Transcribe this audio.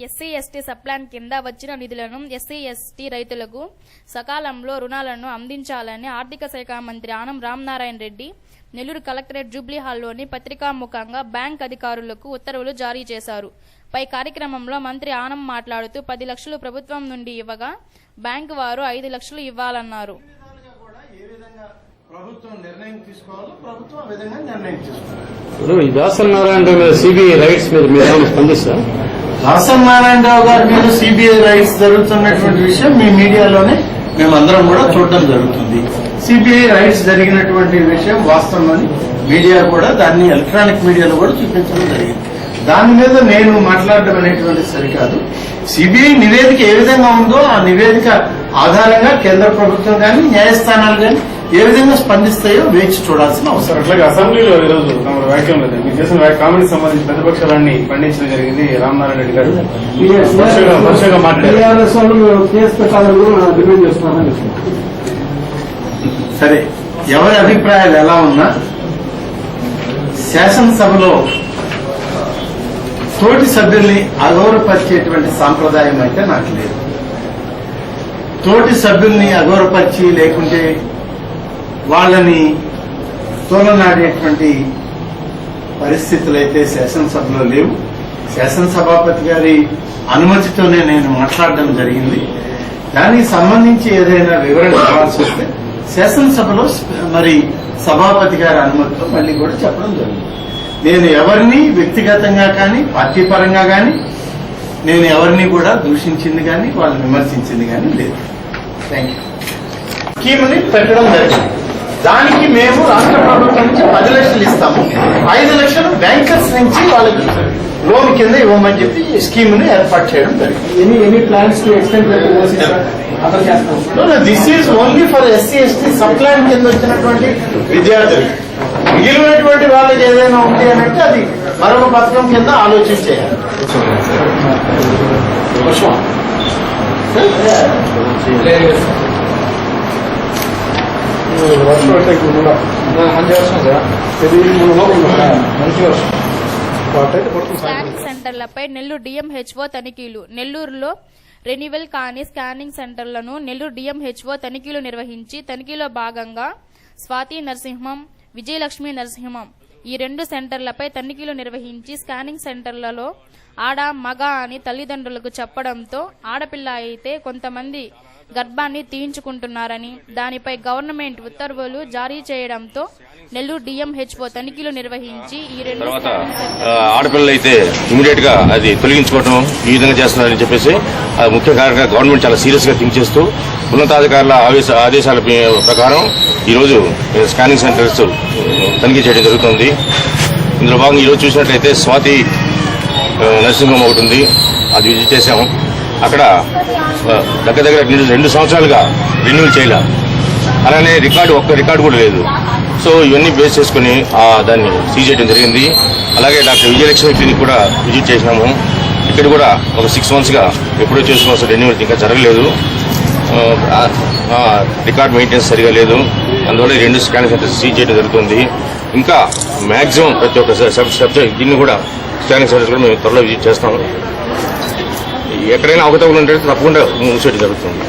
SC ST sub plan కింద వచ్చిన నిధులను ఎస్సీ ఎస్టీ రైతులకు సకాలంలో రుణాలను అందించాలని ఆర్థిక శాఖ మంత్రి ఆనం రామనారాయణ రెడ్డి నెల్లూరు కలెక్టరేట్ జూబ్లీ హాల్లోని పత్రికాముఖంగా బ్యాంక్ అధికారులకు ఉత్తర్వులు జారీ చేశారు. పై కార్యక్రమంలో మంత్రి ఆనం మాట్లాడుతూ 10 లక్షలు ప్రభుత్వం నుండి ఇవ్వగా బ్యాంకు వారు 5 లక్షలు ఇవ్వాలన్నారు. ప్రభుత్వం నిర్ణయం తీసుకోవాలి, ప్రభుత్వం ఆ విధంగా నిర్ణయం తీసుకోవాలి. దాసరి నారాయణరావు మీద సిబిఐ రైట్స్ మీద మీరు స్పందిస్తారు? దాసరి నారాయణరావు గారి మీద సిబిఐ రైట్స్ జరుగుతున్నటువంటి విషయం మీ మీడియాలోనే మేమందరం కూడా చూడడం జరుగుతుంది. సిబిఐ రైట్స్ జరిగినటువంటి విషయం వాస్తవం అని మీడియా కూడా దాన్ని ఎలక్ట్రానిక్ మీడియాలో కూడా చూపించడం జరిగింది. దాని మీద నేను మాట్లాడడం అనేటువంటి సరికాదు. సిబిఐ నివేదిక ఏ విధంగా ఉందో ఆ నివేదిక ఆధారంగా కేంద్ర ప్రభుత్వం కానీ న్యాయస్థానాలు కానీ ఏ విధంగా స్పందిస్తాయో వేచి చూడాల్సిన అవసరం. అట్లాగే అసెంబ్లీలో ఈరోజు వ్యాఖ్యలు లేదు, మీరు చేసిన కామెంట్కి సంబంధించి ప్రతిపక్షాలన్నీ ఖండించడం జరిగింది. రామనారాయణ రెడ్డి గారు సరే, ఎవరి అభిప్రాయాలు ఎలా ఉన్నా శాసనసభలో తోటి సభ్యుల్ని అగౌరవపరిచేటువంటి సాంప్రదాయం అయితే నాకు లేదు. తోటి సభ్యుల్ని అగౌరవపరిచి లేకుంటే వాళ్ళని తోలనాడేటువంటి పరిస్థితులు అయితే శాసనసభలో లేవు. శాసనసభాపతి గారి అనుమతితోనే నేను మాట్లాడడం జరిగింది. దానికి సంబంధించి ఏదైనా వివరణ ఇవ్వాల్సి వస్తే శాసనసభలో మరి సభాపతి గారి అనుమతితో మళ్ళీ కూడా చెప్పడం జరిగింది. నేను ఎవరిని వ్యక్తిగతంగా కానీ పార్టీ పరంగా కానీ నేను ఎవరిని కూడా దూషించింది కానీ వాళ్ళని విమర్శించింది కానీ లేదు. Thank you. స్కీమ్ని పెట్టడం జరిగింది. దానికి మేము రాష్ట్ర ప్రభుత్వం నుంచి 10 లక్షలు ఇస్తాము, 5 లక్షలు బ్యాంకర్స్ నుంచి వాళ్ళకి లోన్ కింద ఇవ్వమని చెప్పి ఈ స్కీమ్ ని ఏర్పాటు చేయడం జరిగింది. This is only for SC ST sub plan కింద వచ్చినటువంటి విద్యార్థులు. మిగిలినటువంటి వాళ్ళకి ఏదైనా ఉంది అని అంటే అది మరొక పథకం కింద ఆలోచన చేయాలి. స్కానింగ్ సెంటర్లపై నెల్లూరు డిఎంహెచ్ఓ తనిఖీలు. నెల్లూరులో రెన్యువల్ కాని స్కానింగ్ సెంటర్లను నెల్లూరు డిఎంహెచ్ఓ తనిఖీలు నిర్వహించి తనిఖీలో భాగంగా స్వాతి నరసింహం, విజయలక్ష్మి నరసింహం ఈ 2 సెంటర్లపై తనిఖీలు నిర్వహించి స్కానింగ్ సెంటర్లలో ఆడ మగ అని తల్లిదండ్రులకు చెప్పడంతో ఆడపిల్ల అయితే కొంతమంది గర్భాన్ని తీయించుకుంటున్నారని దానిపై గవర్నమెంట్ ఉత్తర్వులు జారీ చేయడంతో నెల్లూరు డిఎంహెచ్ఓ తనిఖీలు నిర్వహించి ఈ 2 ఆడపిల్లలు అయితే ఇమీడియట్ గా అది తొలగించుకోవడం ఈ విధంగా చేస్తున్నారని చెప్పేసి ముఖ్య కారణంగా గవర్నమెంట్ చాలా సీరియస్ గా థింక్ చేస్తూ ఉన్నతాధికారుల ఆదేశాల ప్రకారం ఈరోజు స్కానింగ్ సెంటర్స్ తనిఖీ చేయడం జరుగుతుంది. ఇందులో భాగంగా ఈరోజు చూసినట్లయితే స్వాతి నర్సింహం ఒకటి ఉంది, అది విజిట్ చేశాము. అక్కడ దగ్గర 2 సంవత్సరాలుగా రెన్యూవల్ చేయలే, అలానే ఒక్క రికార్డు కూడా లేదు. సో ఇవన్నీ బేస్ చేసుకుని దాన్ని సీజ్ చేయడం జరిగింది. అలాగే డాక్టర్ విజయలక్ష్మి క్లినిక్ కూడా విజిట్ చేసినాము. ఇక్కడ కూడా ఒక 6 మంత్స్గా ఎప్పుడో చేసుకోవాల్సిన రెన్యూవల్ ఇంకా జరగలేదు. రికార్డ్ మెయింటెనెన్స్ సరిగా లేదు. అందువల్ల 2 స్కానింగ్ సెంటర్స్ సీజ్ చేయడం జరుగుతుంది. ఇంకా మ్యాక్సిమం ప్రతి ఒక్క దీన్ని కూడా స్కానింగ్ సెంటర్స్ కూడా మేము త్వరలో విజిట్ చేస్తాము. ఎక్కడైనా అవకతవకలు ఉంటే తప్పకుండా మూసేయడం జరుగుతుంది.